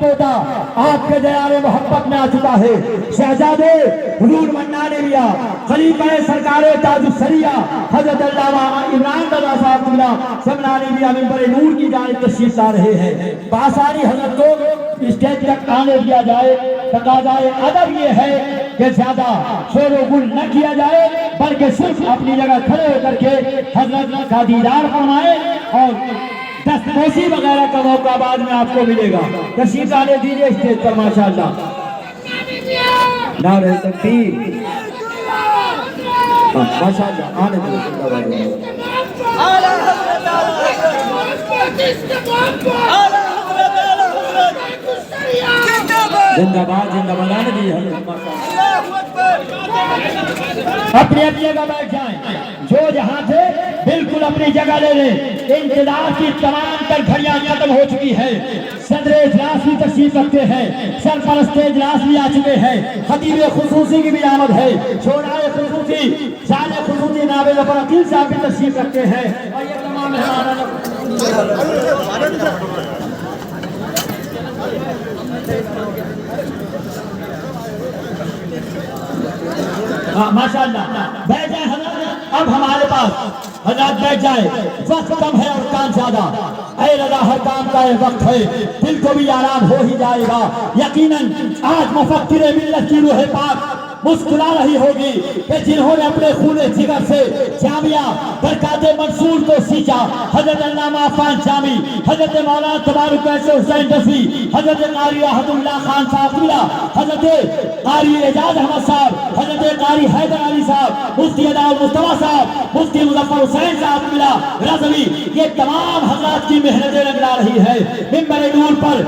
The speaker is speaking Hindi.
पोता आपके दयारे मोहब्बत में आ चुका है। शहजादे हुजूर मन्नान मियां खलीफा सरकार ताजुस्सरिया हजरत अल्लामा इमरान रज़ा साहब किबला समनानी मियां मिंबर नूर की जानिब तशरीफ ला रहे हैं। बासारी हजरत को स्टेज तक आने दिया जाए। तकाज़ाए अदब ये है कि ज्यादा शोर गुल न किया जाए, बल्कि सिर्फ अपनी जगह खड़े होकर के हजरत का दीदार फरमाए और दस्तपोशी वगैरह का मौका बाद में आपको मिलेगा। तशरीफ लाने दीजिए स्टेज पर माशाअल्लाह। नारे तकबीर, माशाअल्लाह आने दीजिए। जिंदाबाद जिंदाबाद आने दीजिए। अपनी अपनी जगह बैठ जाएं। जो जहां थे बिल्कुल अपनी जगह ले लें। इंतजार की तमाम तर घड़ियां खत्म हो चुकी है। सदर इजलास भी तशरीफ रखते हैं, सरपरस्त इजलास भी आ चुके हैं, खतीब खुसूसी की भी आमद है, शोराए खुसूसी साले खुसूसी नावे जफर अकील साहब भी तशरीफ रखते हैं और ये तमाम मेहमान माशाअल्लाह बैठ जाए हजरत। अब हमारे पास हजरत बैठ जाए, वक्त कम है और काम ज्यादा। ऐ रज़ा हर काम का ये वक्त है, दिल को भी आराम हो ही जाएगा यकीनन। आज मुफक्किर मिल्लत की रूह पाक मुस्कुरा रही होगी कि जिन्होंने अपने खूने जिगर से जामिया बरकाते मंसूर को सींचा। हजरत अल्लामा अफ़ान जामी, हजरत मौलाना तबारुक हुसैन रफ़ी, हजरत क़ारी अहदुल्लाह खान साहब किबला, हजरत क़ारी एजाज अहमद साहब, हजरत क़ारी हैदर अली साहब, मुफ्ती अदाउल मुस्तफ़ा साहब, मुफ्ती मुज़फ़्फ़र हुसैन साहब किबला रज़वी, ये तमाम हज़रात की मेहनतें लगला रही है। मिंबर नूर पर